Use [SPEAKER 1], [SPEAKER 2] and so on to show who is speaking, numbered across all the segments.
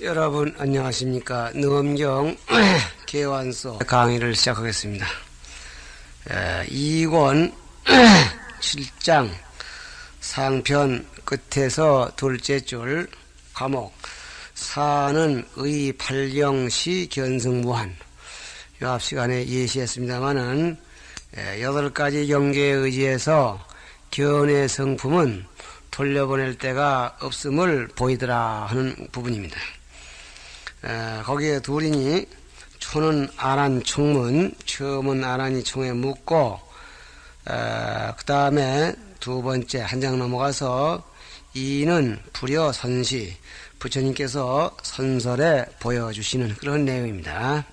[SPEAKER 1] 여러분 안녕하십니까. 능엄경 개완서 강의를 시작하겠습니다. 2권 7장 상편 끝에서 둘째 줄 과목 사는 의 팔경시 견성무한 요 앞 시간에 예시했습니다마는 8가지 경계에 의지해서 견의 성품은 돌려보낼 데가 없음을 보이더라 하는 부분입니다. 거기에 둘이니 초는 아란 총문, 처음은 아란이 총에 묻고 그 다음에 두 번째 한 장 넘어가서 이는 불여 선시, 부처님께서 선설에 보여주시는 그런 내용입니다.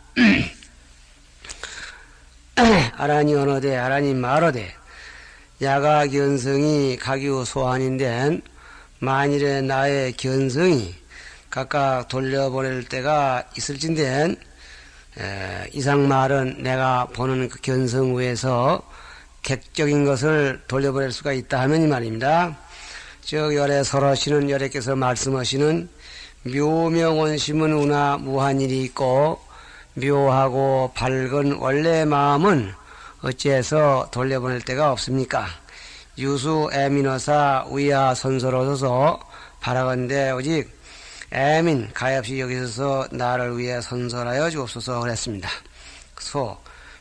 [SPEAKER 1] 아란이 언어되 아란이 말어되 야가 견성이 각유 소환인데 만일에 나의 견성이 각각 돌려보낼 때가 있을진데 이상 말은 내가 보는 그 견성 위에서 객적인 것을 돌려보낼 수가 있다 하면 이 말입니다. 즉 열애 설하시는 열애께서 말씀하시는 묘명원심은 우나 무한일이 있고 묘하고 밝은 원래의 마음은 어찌해서 돌려보낼 데가 없습니까? 유수 애민어사 위하 선설하소서 바라건대 오직 애민 가엾이 여기서 나를 위해 선설하여 주옵소서 그랬습니다. 소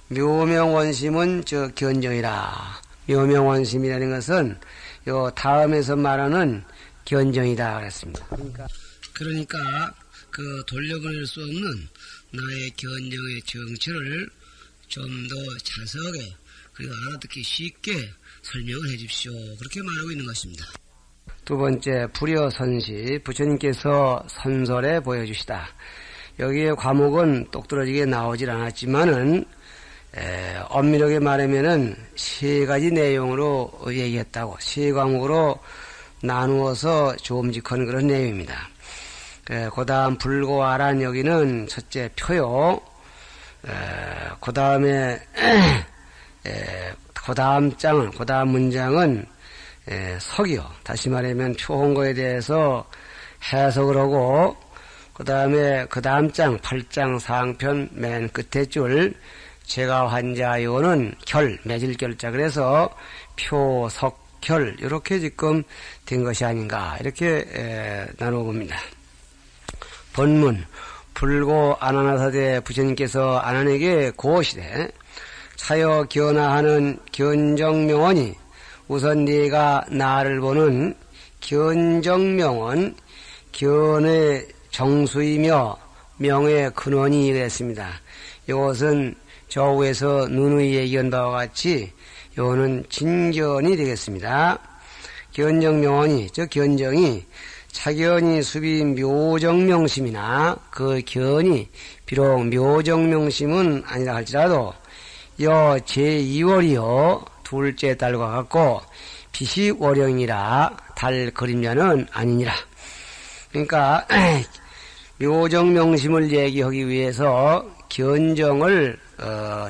[SPEAKER 1] 묘명원심은 저 견정이라. 묘명원심이라는 것은 요 다음에서 말하는 견정이다 그랬습니다. 그러니까 그 돌려보낼 수 없는 나의 견정의 정체를 좀 더 자세하게 그리고 알아듣기 쉽게 설명을 해 주십시오. 그렇게 말하고 있는 것입니다. 두 번째 불여선시 부처님께서 선설에 보여주시다. 여기에 과목은 똑부러지게 나오질 않았지만은 엄밀하게 말하면은 세 가지 내용으로 얘기했다고 세 과목으로 나누어서 조음직한 그런 내용입니다. 그 다음 불고아란 여기는 첫째 표요. 그 다음에 그 다음 문장은 석이요. 다시 말하면 표홍거에 대해서 해석을 하고 그 다음에 그 다음 장 8장 상편 맨 끝에 줄 제가 환자요는 결 매질 결자 그래서 표석결 이렇게 지금 된 것이 아닌가 이렇게 나누어 봅니다. 본문 불고 아나나사대 부처님께서 아난에게 고시되 차여 견하하는 견정명언이 우선 네가 나를 보는 견정명언 견의 정수이며 명의 근원이 됐습니다. 이것은 저 위에서 누누이 얘기한 바와 같이 이거는 진견이 되겠습니다. 견정명언이 저 견정이 차견이 수비 묘정명심이나 그 견이 비록 묘정명심은 아니라 할지라도 여 제2월이요 둘째 달과 같고 빛이 월령이라 달 그림자는 아니니라. 그러니까 묘정명심을 얘기하기 위해서 견정을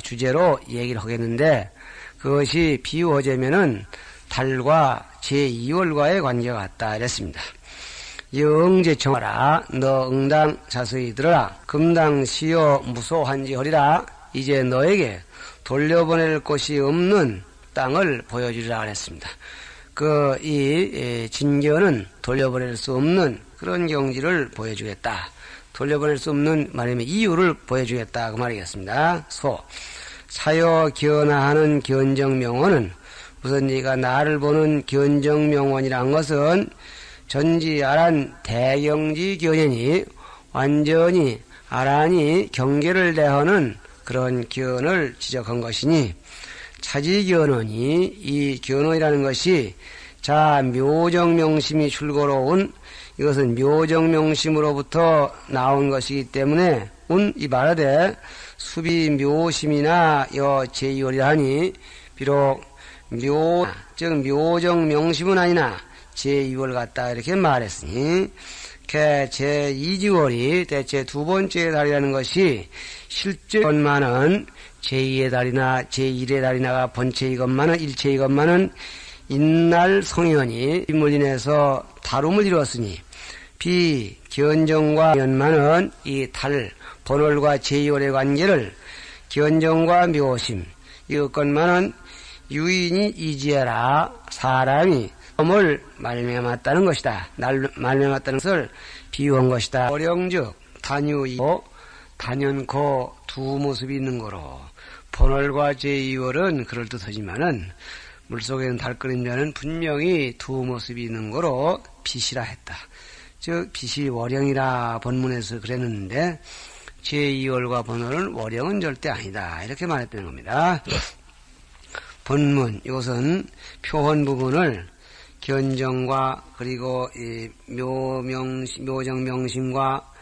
[SPEAKER 1] 주제로 얘기를 하겠는데 그것이 비유하자면은 달과 제2월과의 관계가 같다 이랬습니다. 영제청하라 너 응당 자세히 들어라 금당 시여 무소한지 허리라 이제 너에게 돌려보낼 곳이 없는 땅을 보여주리라 그랬습니다. 이 진견은 돌려보낼 수 없는 그런 경지를 보여주겠다. 돌려보낼 수 없는 말하면 이유를 보여주겠다 그 말이겠습니다. 소 차여 견하하는 견정명언은 우선 네가 나를 보는 견정명언이란 것은 전지 아란 대경지 견연이 완전히 아란이 경계를 대하는 그런 견을 지적한 것이니 차지 견언이 이 견언이라는 것이 자 묘정명심이 출고로운 이것은 묘정명심으로부터 나온 것이기 때문에 이 말하되 수비 묘심이나 여 제2월이라 하니 비록 즉 묘정명심은 아니나 제2월 같다 이렇게 말했으니 제2지월이 대체 두 번째 달이라는 것이 실제 것만은 제2의 달이나 제1의 달이나가 본체이것만은 일체이것만은 인날 성현이 인물인에서 다름을 이루었으니 비 견정과 연만은 이 달, 번월과 제2월의 관계를 견정과 묘심, 이것만은 유인이 이지하라. 사람이 몸을 말미암았다는 것이다. 말미암았다는 것을 비유한 것이다. 월영즉 단유이고 단연코 두 모습이 있는 거로 번월과 제2월은 그럴듯하지만은 물속에 있는 달그림자는 분명히 두 모습이 있는 거로 빛이라 했다. 즉 빛이 월영이라 본문에서 그랬는데 제2월과 번월은 월영은 절대 아니다. 이렇게 말했다는 겁니다. 본문 이것은 표현 부분을 견정과 그리고 이 묘정명심과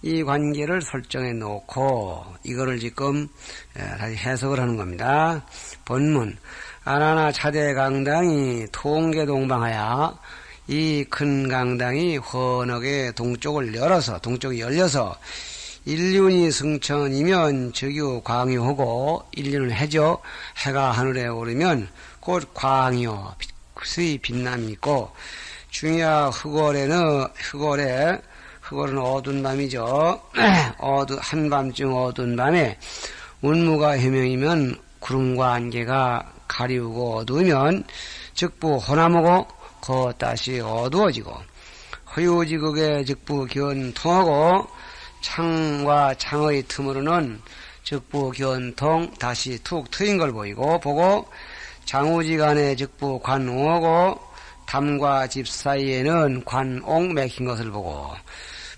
[SPEAKER 1] 이 관계를 설정해 놓고 이거를 지금 다시 해석을 하는 겁니다. 본문 아나나 차대 강당이 통계동방하여 이 큰 강당이 헌하게 동쪽이 열려서 일륜이 승천이면 즉유 광유하고 일륜은 해죠. 해가 하늘에 오르면 곧 광유 수의 빛남이 있고 중야 흑월은 어두운 밤이죠. 한밤중 어두운 밤에 운무가 해명이면 구름과 안개가 가리우고 어두우면 즉부 호남하고 겉다시 어두워지고 허유지극의 즉부 견통하고 창과 창의 틈으로는 즉부 견통 다시 툭 트인 걸 보고 장우지간의 즉부 관옹하고 담과 집 사이에는 관옹 맥힌 것을 보고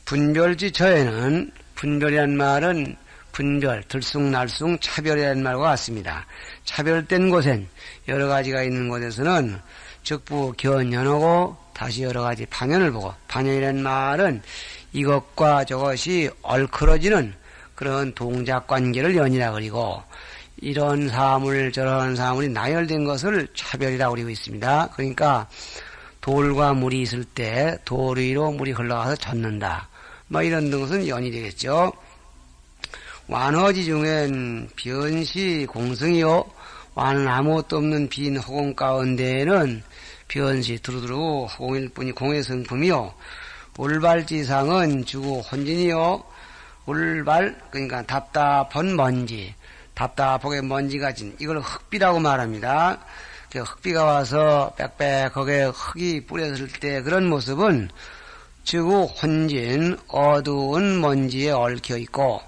[SPEAKER 1] 분별지처에는 분별이란 말은 분별, 들쑥날쑥 차별이라는 말과 같습니다. 차별된 곳엔 여러 가지가 있는 곳에서는 즉부 견연하고 다시 여러 가지 반연을 보고 반연이라는 말은 이것과 저것이 얽혀지는 그런 동작관계를 연이라 그리고 이런 사물 저런 사물이 나열된 것을 차별이라고 그리고 있습니다. 그러니까 돌과 물이 있을 때 돌 위로 물이 흘러가서 젖는다. 뭐 이런 것은 연이 되겠죠. 완허지 중엔 변시 공승이요. 완은 아무것도 없는 빈 허공 가운데에는 변시 두루두루 허공일 뿐이 공의 성품이요. 울발지상은 주고 혼진이요. 울발 그러니까 답답한 먼지. 답답하게 먼지가 진 이걸 흙비라고 말합니다. 흙비가 와서 빽빽하게 흙이 뿌렸을 때 그런 모습은 즉우 혼진 어두운 먼지에 얽혀 있고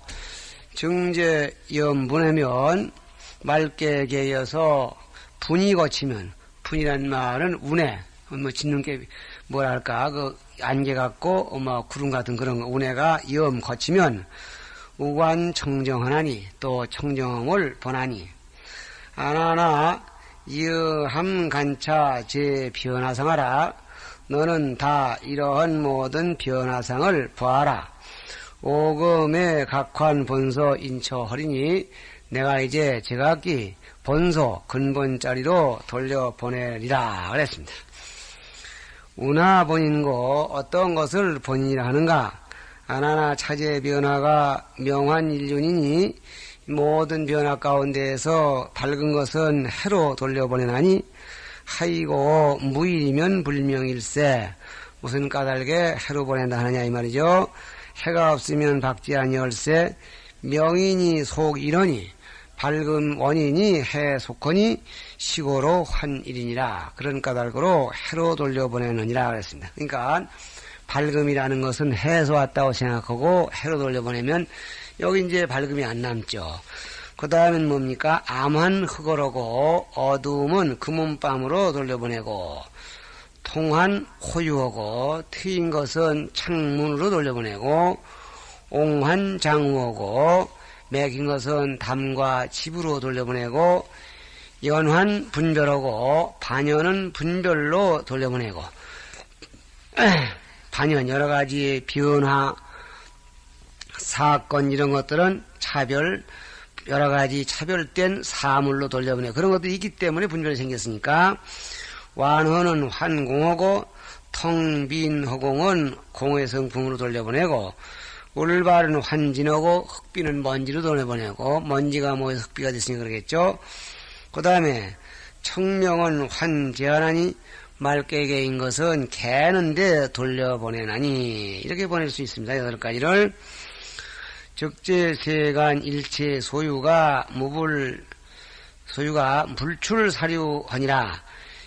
[SPEAKER 1] 증제 염분하면 맑게 개여서 분이 거치면 분이란 말은 운해 뭐 짓는 게 뭐랄까 그 안개 같고 뭐 구름 같은 그런 운해가 염 거치면 우관 청정하나니 또 청정을 보나니 아나나 이함 간차 제 변화상하라 너는 다 이러한 모든 변화상을 보아라. 오금의 각환 본소 인처허리니 내가 이제 제각기 본소 근본자리로 돌려보내리라 그랬습니다. 운하 본인고 어떤 것을 본인이라 하는가? 아나나 차제 변화가 명한 일륜이니 모든 변화 가운데에서 밝은 것은 해로 돌려보내나니 하이고 무일이면 불명일세 무슨 까닭에 해로 보낸다 하느냐 이 말이죠. 해가 없으면 밝지 아니할세 명인이 속이러니 밝은 원인이 해 속하니 시고로 환일이니라 그런 까닭으로 해로 돌려보내느니라 그랬습니다. 그러니까 밝음이라는 것은 해에서 왔다고 생각하고 해로 돌려보내면 여기 이제 밝음이 안 남죠. 그 다음엔 뭡니까? 암한 흑어로고 어두움은 금은밤으로 돌려보내고 통한 호유하고 트인 것은 창문으로 돌려보내고 옹한 장우하고 맥인 것은 담과 집으로 돌려보내고 연환 분별하고 반연은 분별로 돌려보내고 반연 여러 가지 변화 사건 이런 것들은 차별 여러 가지 차별된 사물로 돌려보내 그런 것들이 있기 때문에 분별이 생겼으니까 완허는 환공하고 텅빈 허공은 공의 성품으로 돌려보내고 울발은 환진하고 흙비는 먼지로 돌려보내고 먼지가 모여서 흙비가 됐으니 그러겠죠. 그 다음에 청명은 환제하나니 말깨개인 것은 개는데 돌려보내나니 이렇게 보낼 수 있습니다. 8가지를 적재세간 일체 소유가 불출사류하니라.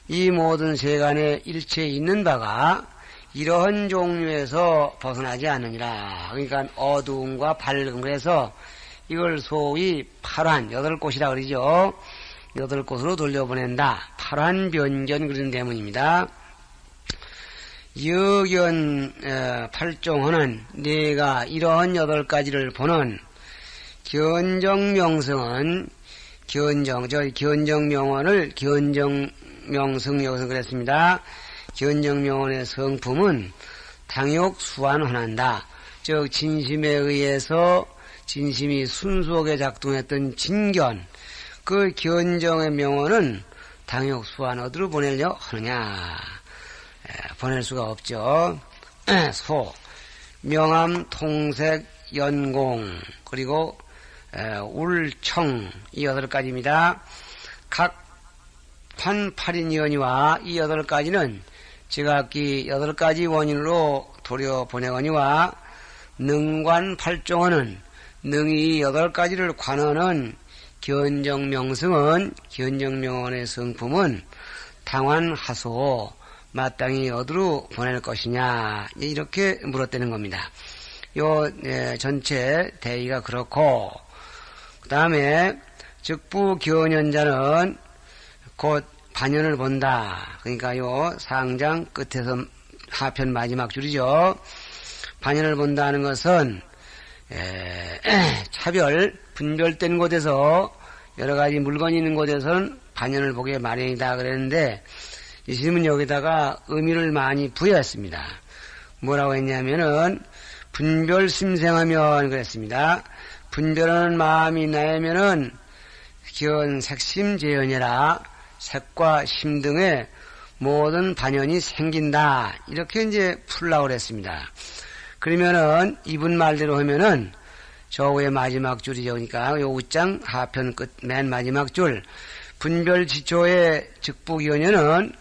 [SPEAKER 1] 이 모든 세간에 일체에 있는 바가 이러한 종류에서 벗어나지 않느니라. 그러니까 어두움과 밝음. 그래서 이걸 소위 팔환 8곳이라 그러죠. 8곳으로 돌려보낸다. 팔환변견 그런 대문입니다. 여견 8종하는 내가 이러한 8가지를 보는 견정명성은 견정명언을 견정명성 여기서 그랬습니다. 견정명언의 성품은 당욕수완헌한다. 즉 진심에 의해서 진심이 순수하게 작동했던 진견, 그 견정의 명언은 당욕수완 어디로 보내려 하느냐? 보낼 수가 없죠. 소, 명암, 통색, 연공, 그리고 울청 이 8가지입니다. 각 판팔인연이와 이 8가지는 지각기 8가지 원인으로 돌려보내거니와 능관팔종어는 능이 8가지를 관하는 견정명성은 견정명언의 성품은 당환하소 마땅히 어디로 보낼 것이냐 이렇게 물었다는 겁니다. 요 전체 대의가 그렇고 그 다음에 즉부견연자는 곧 반연을 본다. 그러니까 요 상장 끝에서 하편 마지막 줄이죠. 반연을 본다는 것은 차별 분별된 곳에서 여러 가지 물건이 있는 곳에서는 반연을 보게 마련이다 그랬는데 이 질문 여기다가 의미를 많이 부여했습니다. 뭐라고 했냐면은 분별심생하면 그랬습니다. 분별하는 마음이 나면은 색심재연이라 색과 심 등의 모든 반연이 생긴다. 이렇게 이제 풀라고 그랬습니다. 그러면은 이분 말대로 하면은 저 위에 마지막 줄이죠. 그러니까 요 우장 하편 끝 맨 마지막 줄 분별지초의 즉부견연은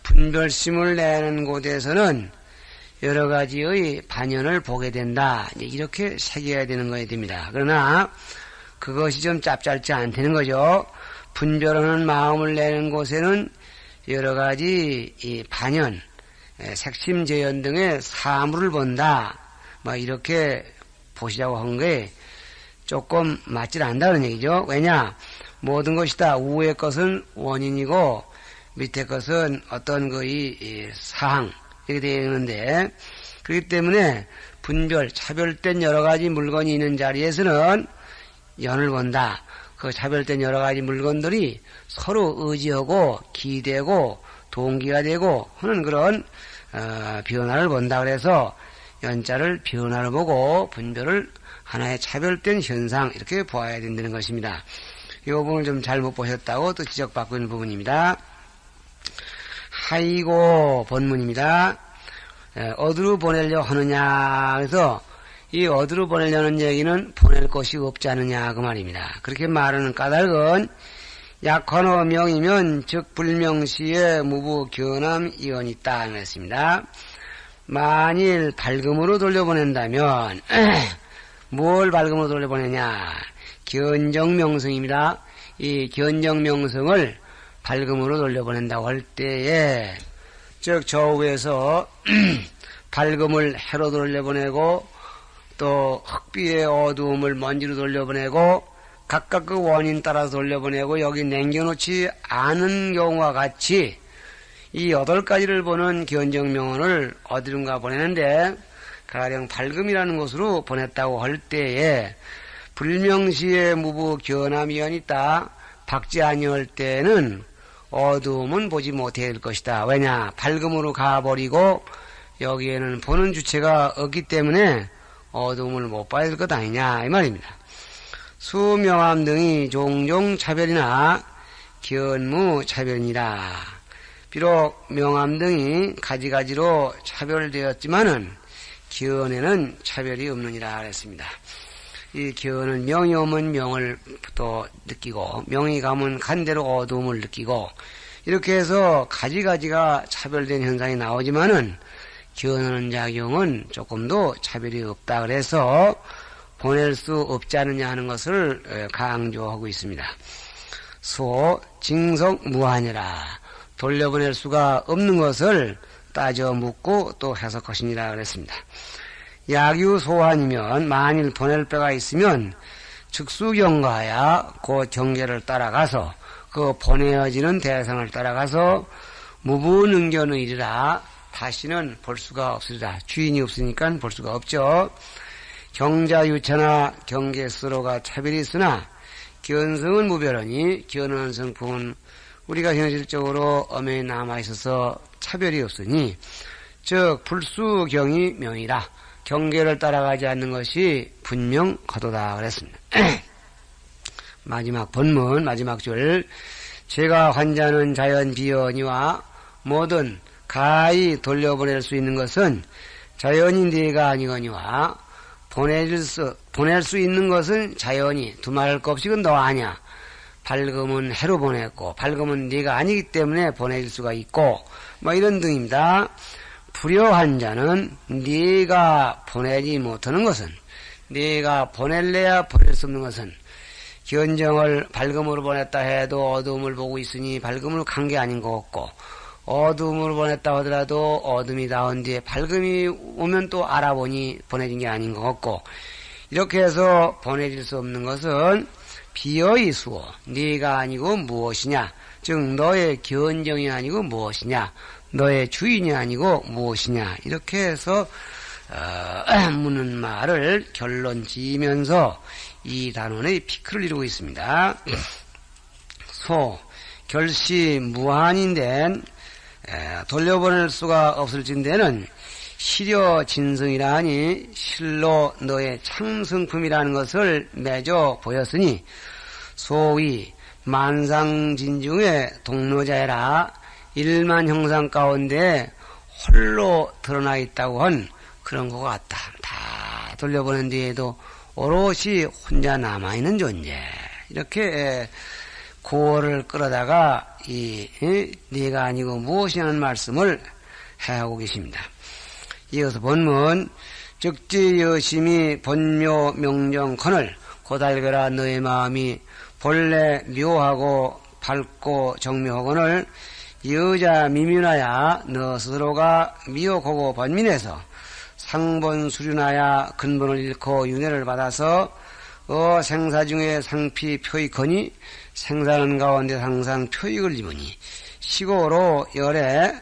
[SPEAKER 1] 분별심을 내는 곳에서는 여러 가지의 반연을 보게 된다. 이렇게 새겨야 되는 거야 됩니다. 그러나 그것이 좀 짭짤지 않다는 거죠. 분별하는 마음을 내는 곳에는 여러 가지 이 반연, 색심재연 등의 사물을 본다. 뭐 이렇게 보시자고 한 게 조금 맞질 않다는 얘기죠. 왜냐? 모든 것이 다 우의 것은 원인이고 밑에 것은 어떤 거의 사항 이렇게 되어 있는데 그렇기 때문에 분별, 차별된 여러 가지 물건이 있는 자리에서는 연을 본다. 그 차별된 여러 가지 물건들이 서로 의지하고 기대고 동기가 되고 하는 그런 변화를 본다. 그래서 연자를 변화를 보고 분별을 하나의 차별된 현상 이렇게 보아야 된다는 것입니다. 이 부분을 좀 잘못 보셨다고 또 지적받고 있는 부분입니다. 하이고 본문입니다. 어디로 보내려 하느냐. 그래서 이 어디로 보내려는 얘기는 보낼 것이 없지 않느냐 그 말입니다. 그렇게 말하는 까닭은 약헌어 명이면 즉 불명시에 무부 견함이언 있다 그랬습니다. 만일 밝음으로 돌려보낸다면 뭘 밝음으로 돌려보내냐. 견정명성입니다. 이 견정명성을 밝음으로 돌려보낸다고 할 때에 즉 저우에서 밝음을 해로 돌려보내고 또 흑비의 어두움을 먼지로 돌려보내고 각각 그 원인 따라서 돌려보내고 여기 남겨놓지 않은 경우와 같이 이 8가지를 보는 견정명언을 어디론가 보내는데 가령 밝음이라는 곳으로 보냈다고 할 때에 불명시에 무부 견함이언 있다. 박지 아니할 때는 어두움은 보지 못할 것이다. 왜냐? 밝음으로 가버리고 여기에는 보는 주체가 없기 때문에 어두움을 못 봐야 될 것 아니냐 이 말입니다. 수명암 등이 종종 차별이나 견무 차별이라. 비록 명암 등이 가지가지로 차별되었지만은 견에는 차별이 없느니라 그랬습니다. 이 견은 명이 오면 명을 또 느끼고 명이 가면 간대로 어두움을 느끼고 이렇게 해서 가지가지가 차별된 현상이 나오지만은 견하는 작용은 조금도 차별이 없다 그래서 보낼 수 없지 않느냐 하는 것을 강조하고 있습니다. 소 징석 무한이라 돌려보낼 수가 없는 것을 따져 묻고 또 해석하시니라 그랬습니다. 약유 소환이면 만일 보낼 배가 있으면 즉수경과야 그 경계를 따라가서 그 보내어지는 대상을 따라가서 무부능견의리라 다시는 볼 수가 없으리라. 주인이 없으니까 볼 수가 없죠. 경자유차나 경계스로가 차별이 있으나 견성은 무별하니 견하는 성품은 우리가 현실적으로 엄연히 남아있어서 차별이 없으니 즉 불수경이 명이라 경계를 따라가지 않는 것이 분명 거도다 그랬습니다. 마지막 본문 마지막 줄 제가 환자는 자연 비연이와 모든 가히 돌려보낼 수 있는 것은 자연이 네가 아니거니와 보낼 수 있는 것은 자연이 두말할 것 없이 너 아냐. 밝음은 해로 보냈고 밝음은 네가 아니기 때문에 보내줄 수가 있고 뭐 이런 등입니다. 불효한 자는 네가 보내지 못하는 것은 네가 보낼래야 보낼 수 없는 것은 견정을 밝음으로 보냈다 해도 어두움을 보고 있으니 밝음으로 간 게 아닌 것 같고 어두움으로 보냈다 하더라도 어둠이 나온 뒤에 밝음이 오면 또 알아보니 보내진 게 아닌 것 같고 이렇게 해서 보내질 수 없는 것은 비어의 수어 네가 아니고 무엇이냐 즉 너의 견정이 아니고 무엇이냐 너의 주인이 아니고 무엇이냐 이렇게 해서 묻는 말을 결론 지으면서 이 단원의 피크를 이루고 있습니다. 소 결시 무한인데 돌려보낼 수가 없을진대는 시려 진성이라 하니 실로 너의 참성품이라는 것을 맺어 보였으니 소위 만상진중의 동로자애라 일만 형상 가운데 홀로 드러나 있다고 한 그런 것 같다. 다 돌려보낸 뒤에도 오롯이 혼자 남아있는 존재. 이렇게 고어를 끌어다가 네가 아니고 무엇이냐는 말씀을 해하고 계십니다. 이어서 본문 즉지 여심이 본묘 명정컨을 고달거라 너의 마음이 본래 묘하고 밝고 정묘하거늘 여자 미민하야 너 스스로가 미혹하고 번민해서 상본 수륜하야 근본을 잃고 윤회를 받아서 생사 중에 상피 표익하니 생사는 가운데 항상 표익을 입으니 시고로 열에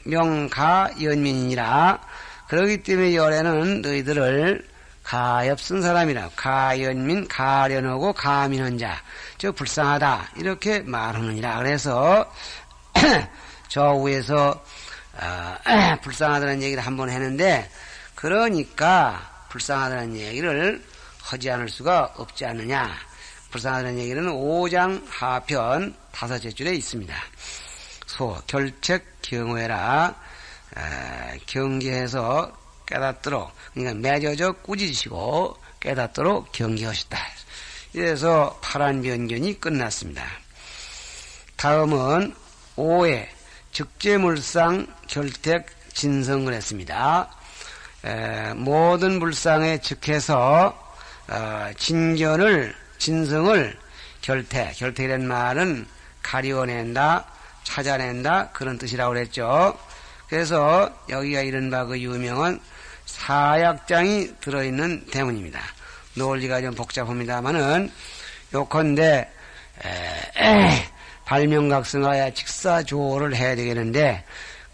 [SPEAKER 1] 명가연민이니라. 그렇기 때문에 열에는 너희들을 가엾은 사람이라 가연민 가련하고 가민한 자 즉 불쌍하다 이렇게 말하느니라. 그래서 저 위에서 불쌍하다는 얘기를 한번 했는데 그러니까 불쌍하다는 얘기를 하지 않을 수가 없지 않느냐. 불쌍하다는 얘기는 5장 하편 5째 줄에 있습니다. 소 결책 경외라 경계해서 깨닫도록 그러니까 맺어져 꾸짖으시고 깨닫도록 경계하시다. 이래서 파란변견이 끝났습니다. 다음은 5회 즉제물상 결택 진성을 했습니다. 모든 물상에 즉해서 진성을 결택이라는 말은 가리워낸다, 찾아낸다 그런 뜻이라고 그랬죠. 그래서 여기가 이른바 그 유명한 사약장이 들어있는 대문입니다. 논리가 좀 복잡합니다만은 요컨대 발명각성하여 직사조를 해야 되겠는데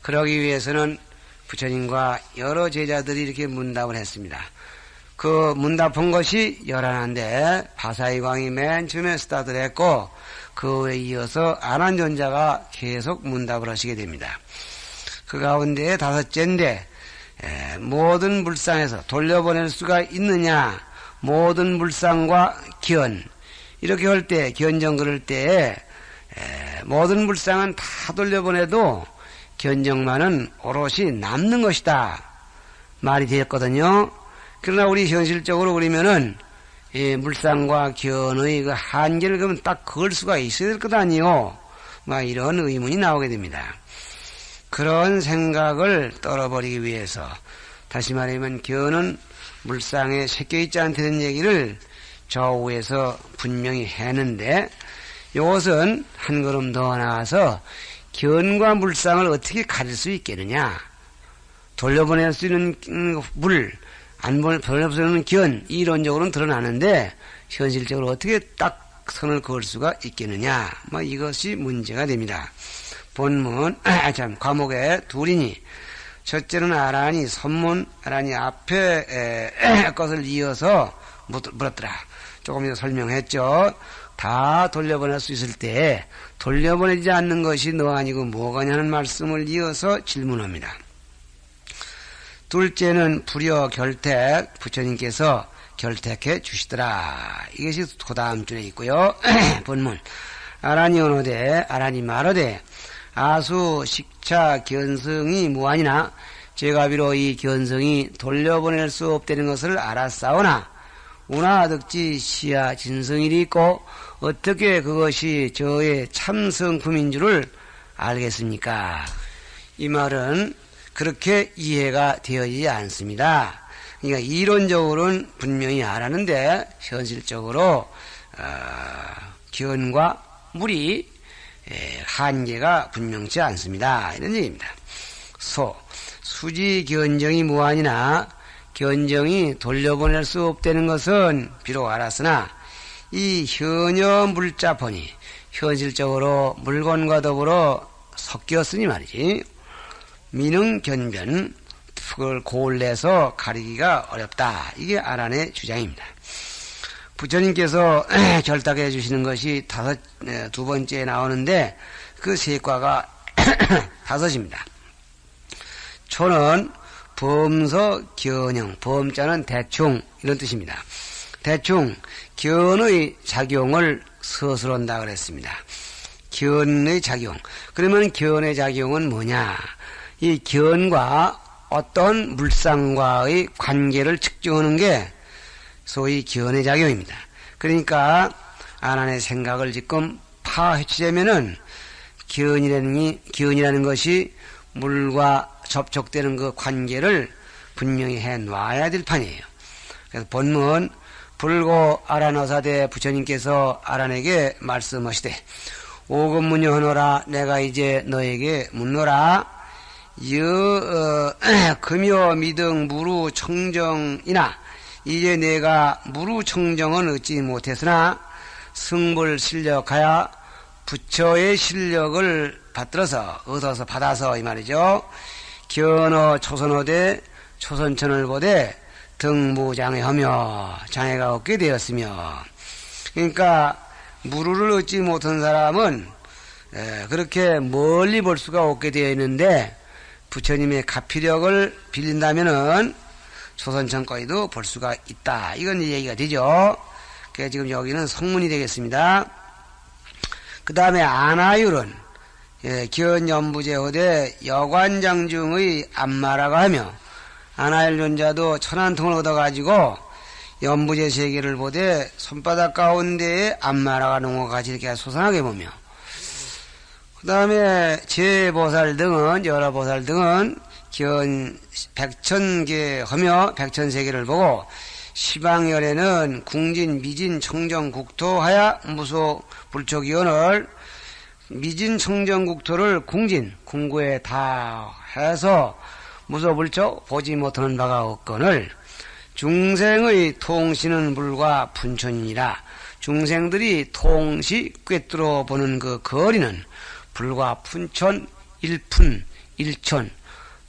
[SPEAKER 1] 그러기 위해서는 부처님과 여러 제자들이 이렇게 문답을 했습니다. 그 문답한 것이 열하나인데 바사이광이 맨 처음에 스타트를 했고 그에 이어서 안한존자가 계속 문답을 하시게 됩니다. 그 가운데 5째인데 모든 불상에서 돌려보낼 수가 있느냐 모든 불상과 견 이렇게 할 때 견정 그럴 때 모든 불상은 다 돌려보내도 견정만은 오롯이 남는 것이다 말이 되었거든요. 그러나 우리 현실적으로 그러면은 물상과 견의 그 한계를 그러면 딱 그을 수가 있어야 될 것 아니요? 막 이런 의문이 나오게 됩니다. 그런 생각을 떨어버리기 위해서 다시 말하면 견은 물상에 섞여있지 않다는 얘기를 저 위에서 분명히 했는데 이것은 한 걸음 더 나아가서 견과 물상을 어떻게 가릴 수 있겠느냐. 돌려보낼 수 있는 물, 안 돌려보낼 수 있는 견, 이론적으로는 드러나는데 현실적으로 어떻게 딱 선을 그을 수가 있겠느냐. 뭐 이것이 문제가 됩니다. 본문, 과목에 둘이니 첫째는 아란이 선문, 아란이 앞에 것을 이어서 물었더라. 조금 전에 설명했죠. 다 돌려보낼 수 있을 때 돌려보내지 않는 것이 너 아니고 뭐가냐는 말씀을 이어서 질문합니다. 둘째는 불여 결택, 부처님께서 결택해 주시더라. 이것이 그 다음 줄에 있고요. 본문 아란이 언어되 아란이 말하되 아수 식차 견성이 무한이나 제가 비로 이 견성이 돌려보낼 수 없다는 것을 알았사오나 우나 득지 시야 진성일이 있고 어떻게 그것이 저의 참성품인 줄을 알겠습니까? 이 말은 그렇게 이해가 되어지지 않습니다. 그러니까 이론적으로는 분명히 알았는데 현실적으로 견과 물이 한계가 분명치 않습니다. 이런 얘기입니다. 수지 견정이 무한이나 견정이 돌려보낼 수 없다는 것은 비록 알았으나 이 현여 물자폰이 현실적으로 물건과 더불어 섞였으니 말이지 미능 견변 그걸 고을내서 가리기가 어렵다. 이게 아란의 주장입니다. 부처님께서 결탁해 주시는 것이 두 번째에 나오는데 그 세과가 다섯입니다. 초는 범서 견형, 범자는 대충 이런 뜻입니다. 대충 견의 작용을 서술한다 그랬습니다. 견의 작용. 그러면 견의 작용은 뭐냐? 이 견과 어떤 물상과의 관계를 측정하는 게 소위 견의 작용입니다. 그러니까 아란의 생각을 지금 파헤치자면은 견이라는 것이 물과 접촉되는 그 관계를 분명히 해 놔야 될 판이에요. 그래서 본문 불고 아란어사대 부처님께서 아란에게 말씀하시되 오금문여 하노라 내가 이제 너에게 묻노라 금여 미등 무루 청정이나 이제 내가 무루 청정은 얻지 못했으나 승불 실력하여 부처의 실력을 얻어서 받아서 이 말이죠. 견어 초선어대 초선천을 보되 등무장애하며 장애가 없게 되었으며 그러니까 무루를 얻지 못한 사람은 그렇게 멀리 볼 수가 없게 되어 있는데 부처님의 가피력을 빌린다면은 초선천까지도 볼 수가 있다. 이건 얘기가 되죠. 그래서 지금 여기는 성문이 되겠습니다. 그 다음에 안하율은 기원연부제호대 여관장중의 안마라고 하며 안하율론자도 천안통을 얻어가지고 연부제 세계를 보되 손바닥 가운데에 안마라가 농어같이 이렇게 소상하게 보며 그 다음에 제보살 등은 여러 보살 등은 기원 백천계 하며 백천세계를 보고 시방열에는 궁진 미진 청정국토하야 무소 불초기원을 미진 청정국토를 궁구에 다 해서 무소불초 보지 못하는 바가 없거늘 중생의 통시는 불과 분천이니라. 중생들이 통시 꿰뚫어 보는 그 거리는 불과 분천, 일푼, 일천,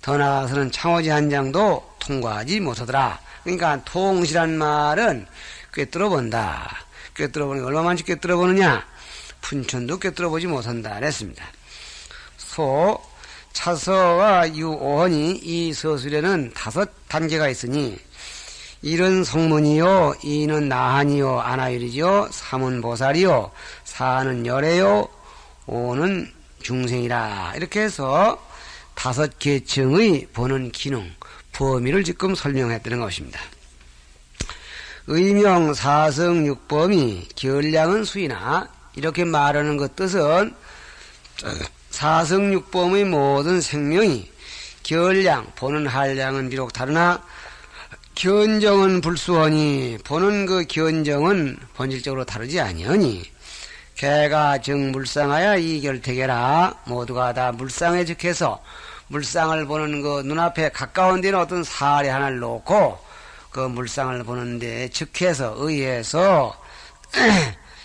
[SPEAKER 1] 더 나아가서는 창호지 한 장도 통과하지 못하더라. 그러니까 통시란 말은 꿰뚫어 본다. 꿰뚫어 보는 게 얼마만치 꿰뚫어 보느냐? 분천도 꿰뚫어 보지 못한다. 그랬습니다. 차서와 유오헌이 이 서술에는 5단계가 있으니 1은 성문이요, 2는 나한이요, 안하율이죠, 3은 보살이요, 4는 열애요, 5는 중생이라. 이렇게 해서 5계층의 보는 기능, 범위를 지금 설명했다는 것입니다. 의명 사성육범이 결량은 수이나 이렇게 말하는 것 뜻은 사성육범의 모든 생명이 결량 보는 한량은 비록 다르나 견정은 불수하니 보는 그 견정은 본질적으로 다르지 아니하니 개가 정물상하야 이결태계라 모두가 다 물상에 즉해서 물상을 보는 그 눈앞에 가까운 데는 어떤 사례 하나를 놓고 그 물상을 보는데 즉해서 의해서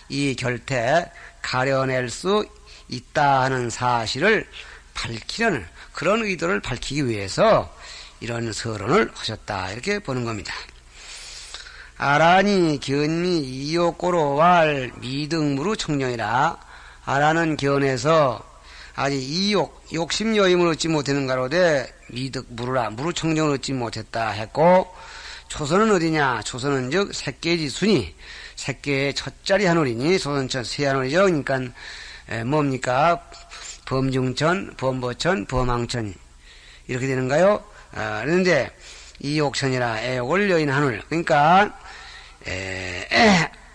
[SPEAKER 1] 이 결태 가려낼 수 있다 하는 사실을 밝히려는 그런 의도를 밝히기 위해서 이런 서론을 하셨다 이렇게 보는 겁니다. 아라니 견미 이욕고로왈 미등무루 청령이라 아라는 견에서 아직 욕심 여임을 얻지 못하는 가로되 미득 무루라 무루 청정을 얻지 못했다 했고 초선은 어디냐 초선은 즉 색계지 순이 색계의 첫자리 한올이니 초선천 세한올이죠. 그러니까 뭡니까 범중천 범보천 범항천 이렇게 되는가요? 그런데 이욕천이라 애욕을 여인 한올 그러니까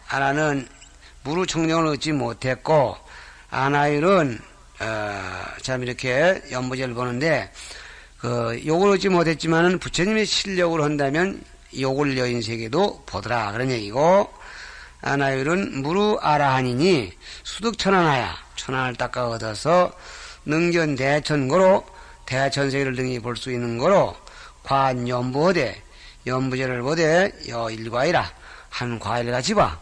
[SPEAKER 1] 아라는 무루 청정을 얻지 못했고 아나율은 참 이렇게 연부제를 보는데 그 욕을 얻지 못했지만은 부처님의 실력을 한다면 욕을 여인 세계도 보더라 그런 얘기고 아나율은 무루 아라하니니 수득천안하야 천안을 닦아 얻어서 능견 대천고로 대천세계를 등이 볼 수 있는 거로 관연부어대 연부제를 보되 여일과이라 한 과일같이 봐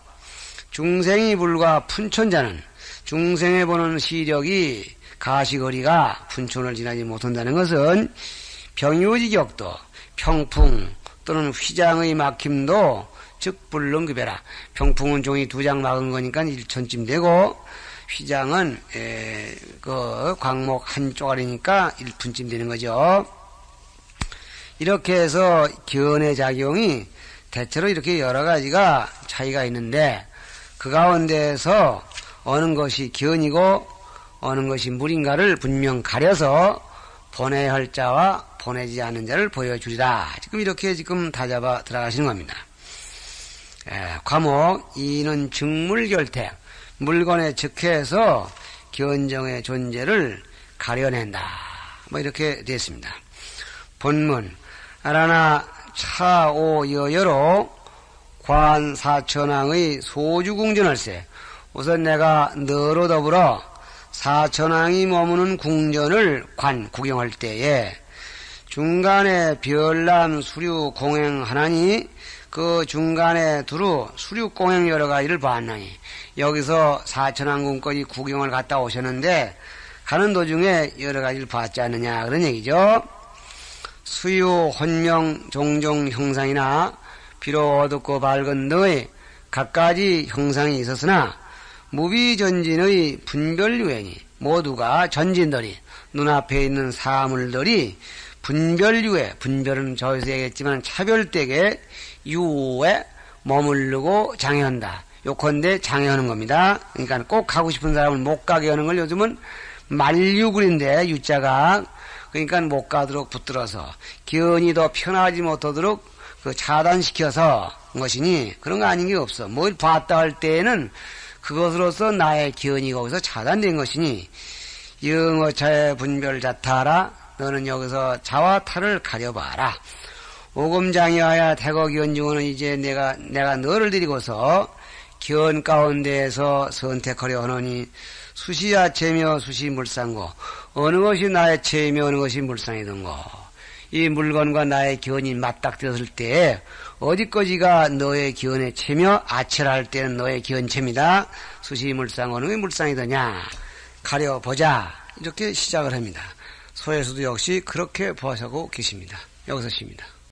[SPEAKER 1] 중생이 불과 푼천자는 중생에 보는 시력이 가시거리가 푼천을 지나지 못한다는 것은 병유지격도 평풍 또는 휘장의 막힘도 즉 불능급해라 평풍은 종이 2장 막은 거니까 1천쯤 되고 휘장은 그 광목 한 쪼가리니까 1푼쯤 되는 거죠. 이렇게 해서 견의 작용이 대체로 이렇게 여러 가지가 차이가 있는데 그 가운데에서 어느 것이 견이고 어느 것이 물인가를 분명 가려서 보내야 할 자와 보내지 않는 자를 보여주리라. 지금 이렇게 지금 다잡아 들어가시는 겁니다. 과목 이는 증물결태 물건에 즉해서 견정의 존재를 가려낸다. 뭐 이렇게 되었습니다. 본문 아라나 차오여여로 관사천왕의 소주궁전을세 우선 내가 너로 더불어 사천왕이 머무는 궁전을 구경할 때에 중간에 별남 수류 공행하나니 그 중간에 두루 수류 공행 여러 가지를 봤나니 여기서 사천왕궁까지 구경을 갔다 오셨는데 가는 도중에 여러 가지를 봤지 않느냐 그런 얘기죠. 수유 혼명 종종 형상이나 비록 어둡고 밝은 등의 각가지 형상이 있었으나 무비전진의 분별유행이 모두가 전진들이 눈앞에 있는 사물들이 분별유에 분별은 저기서 얘기했지만 차별되게 유에 머무르고 장애한다. 요컨대 장애하는 겁니다. 그러니까 꼭 가고 싶은 사람을 못 가게 하는 걸 요즘은 만류글인데 유자가 그러니까 못 가도록 붙들어서 견이 더 편하지 못하도록 그 차단시켜서 것이니 그런 거 아닌 게 없어. 뭘 봤다 할 때에는 그것으로서 나의 견이 거기서 차단된 것이니 영어차의 분별자타라 너는 여기서 자와 타를 가려봐라. 오금장이하야 대거견중은 이제 내가 너를 데리고서 견 가운데에서 선택하려 하노니 수시야체며 수시물상고 어느 것이 나의 체이며 어느 것이 물상이든고 이 물건과 나의 견이 맞닥뜨렸을 때 어디까지가 너의 견의 체며 아체할 때는 너의 견체입니다. 수시물상 어느 게 물상이더냐 가려보자 이렇게 시작을 합니다. 소에서도 역시 그렇게 보시고 계십니다. 여기서 쉽니다.